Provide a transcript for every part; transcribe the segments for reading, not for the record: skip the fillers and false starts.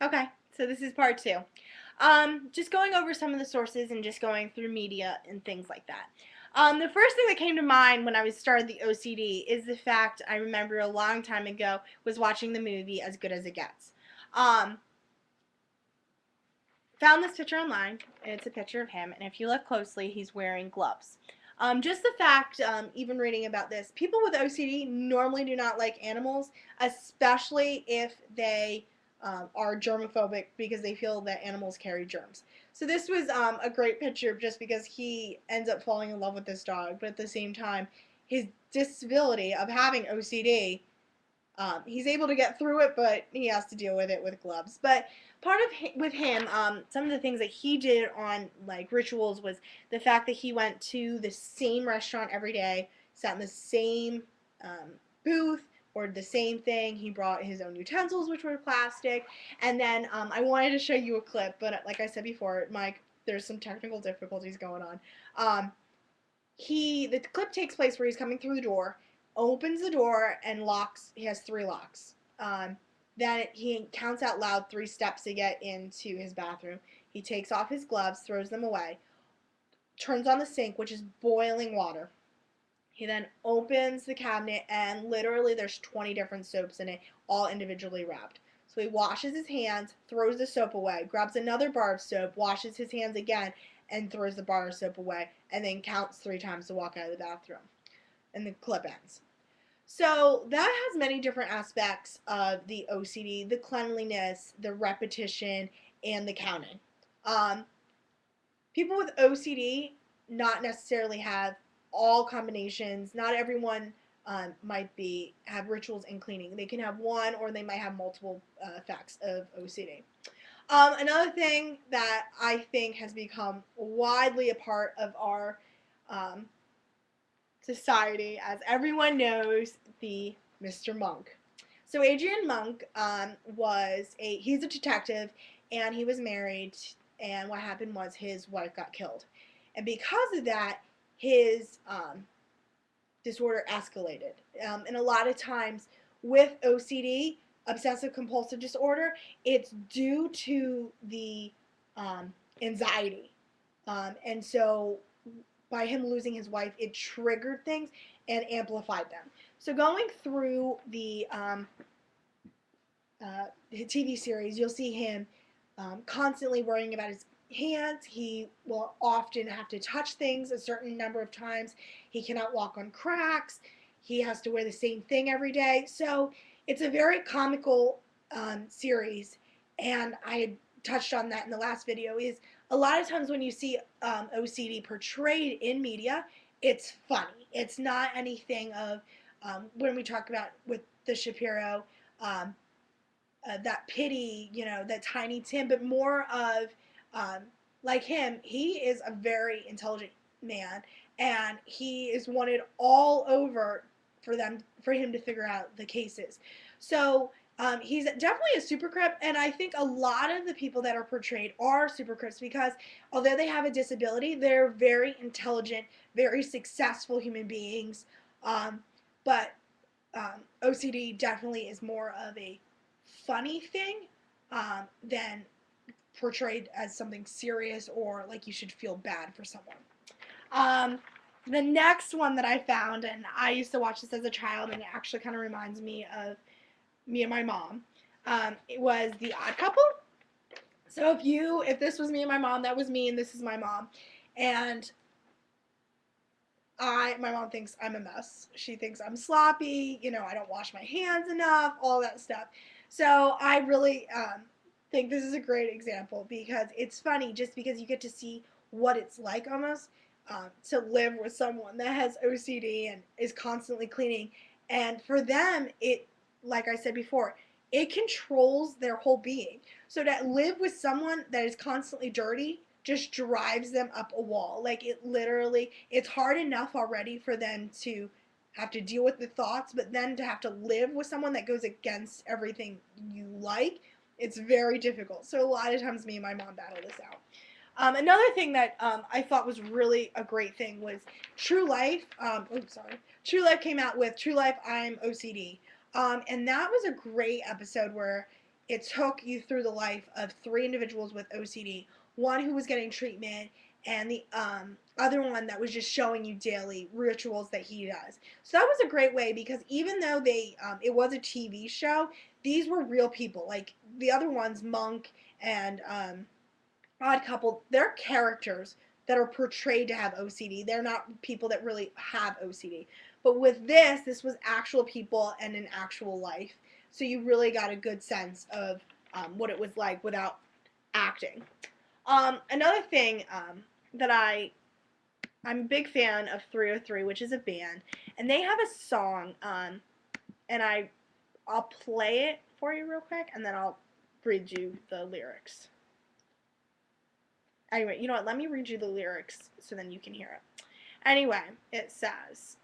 Okay, so this is part two. Just going over some of the sources and just going through media and things like that. The first thing that came to mind when I was started the OCD is the fact I remember a long time ago was watching the movie As Good as It Gets. Um, Found this picture online, and it's a picture of him, and if you look closely, he's wearing gloves. Just the fact, even reading about this, people with OCD normally do not like animals, especially if they are germophobic because they feel that animals carry germs. So this was a great picture just because he ends up falling in love with this dog, but at the same time, his disability of having OCD, he's able to get through it, but he has to deal with it with gloves. But part of with him, some of the things that he did on like rituals was the fact that he went to the same restaurant every day, sat in the same booth, ordered the same thing. He brought his own utensils, which were plastic. And then I wanted to show you a clip, but like I said before, Mike, there's some technical difficulties going on. The clip takes place where he's coming through the door, opens the door and locks. He has three locks. Then he counts out loud 3 steps to get into his bathroom. He takes off his gloves, throws them away, turns on the sink, which is boiling water. He then opens the cabinet and literally there's 20 different soaps in it, all individually wrapped. So he washes his hands, throws the soap away, grabs another bar of soap, washes his hands again, and throws the bar of soap away, and then counts 3 times to walk out of the bathroom. And the clip ends. So that has many different aspects of the OCD, the cleanliness, the repetition, and the counting. Um, People with OCD not necessarily have all combinations. Not everyone might be have rituals in cleaning. They can have one, or they might have multiple effects of OCD. Another thing that I think has become widely a part of our um, society, as everyone knows, the Mr. Monk. So Adrian Monk he's a detective, and he was married, and what happened was his wife got killed. And because of that, his disorder escalated. And a lot of times with OCD, obsessive compulsive disorder, it's due to the anxiety. And so by him losing his wife, it triggered things and amplified them. So going through the TV series, you'll see him constantly worrying about his hands. He will often have to touch things a certain number of times. He cannot walk on cracks. He has to wear the same thing every day. So it's a very comical series, and I had touched on that in the last video. Is a lot of times when you see OCD portrayed in media, it's funny. It's not anything of when we talk about with the Shapiro. That pity, that Tiny Tim, but more of like him. He is a very intelligent man, and he is wanted all over for him to figure out the cases. So he's definitely a super crip, and I think a lot of the people that are portrayed are super crips because although they have a disability, they're very intelligent, very successful human beings. But OCD definitely is more of a funny thing than portrayed as something serious or like you should feel bad for someone. Um, the next one that I found, and I used to watch this as a child, and it actually kind of reminds me of me and my mom. It was The Odd Couple. So if this was me and my mom, that was me, and this is my mom, and my mom thinks I'm a mess. She thinks I'm sloppy. I don't wash my hands enough, all that stuff. So I really think this is a great example because it's funny just because you get to see what it's like almost to live with someone that has OCD and is constantly cleaning. And for them, like I said before, it controls their whole being. So to live with someone that is constantly dirty just drives them up a wall. Like it's hard enough already for them to have to deal with the thoughts, but then to have to live with someone that goes against everything you like, it's very difficult. So a lot of times me and my mom battle this out. Another thing that I thought was really a great thing was True Life. True Life came out with True Life, I'm OCD. And that was a great episode where it took you through the life of three individuals with OCD, one who was getting treatment, and the other one that was just showing you daily rituals that he does. So that was a great way, because even though it was a TV show, these were real people. Like the other ones, Monk and Odd Couple, they're characters that are portrayed to have OCD. They're not people that really have OCD. But with this was actual people and an actual life. So you really got a good sense of what it was like without acting. Another thing that I'm a big fan of 303, which is a band, and they have a song, and I'll play it for you real quick, and then I'll read you the lyrics. Anyway, you know what? Let me read you the lyrics so then you can hear it. Anyway, it says,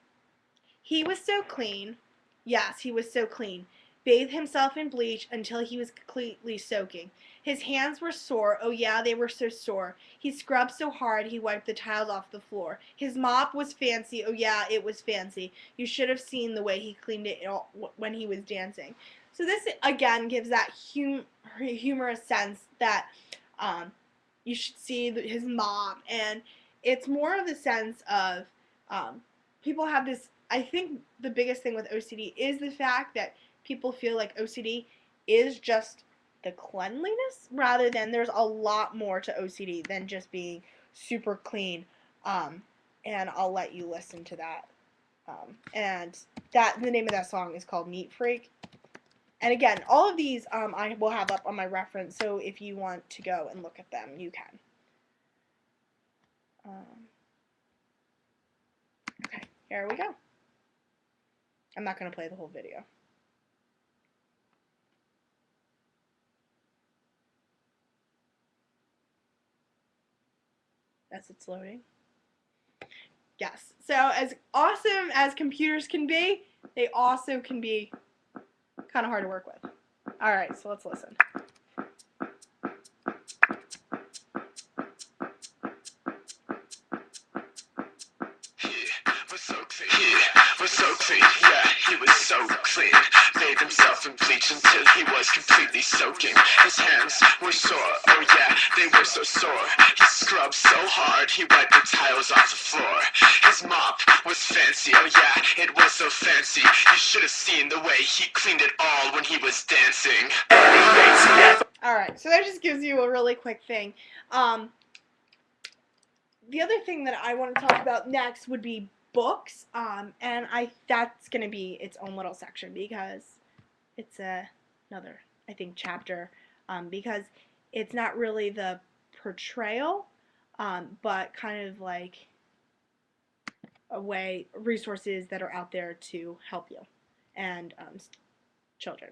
he was so clean. Yes, he was so clean. Bathed himself in bleach until he was completely soaking. His hands were sore. Oh yeah, they were so sore. He scrubbed so hard he wiped the tiles off the floor. His mop was fancy. Oh yeah, it was fancy. You should have seen the way he cleaned it when he was dancing. So this again gives that humorous sense that you should see his mom, and it's more of the sense of people have this. I think the biggest thing with OCD is the fact that people feel like OCD is just the cleanliness, rather than there's a lot more to OCD than just being super clean. And I'll let you listen to that. And the name of that song is called Neat Freak. And again, all of these I will have up on my reference, so if you want to go and look at them, you can. Okay, here we go. I'm not going to play the whole video. As it's loading. Yes, so as awesome as computers can be, they also can be kind of hard to work with. Alright, so let's listen. Yeah, he was so clean. Bathed himself in bleach until he was completely soaking. His hands were sore, oh yeah, they were so sore. He scrubbed so hard, he wiped the tiles off the floor. His mop was fancy, oh yeah, it was so fancy. You should have seen the way he cleaned it all when he was dancing. Alright, so that just gives you a really quick thing. The other thing that I want to talk about next would be books, and that's going to be its own little section, because it's another, I think, chapter, because it's not really the portrayal, but kind of like resources that are out there to help you and children.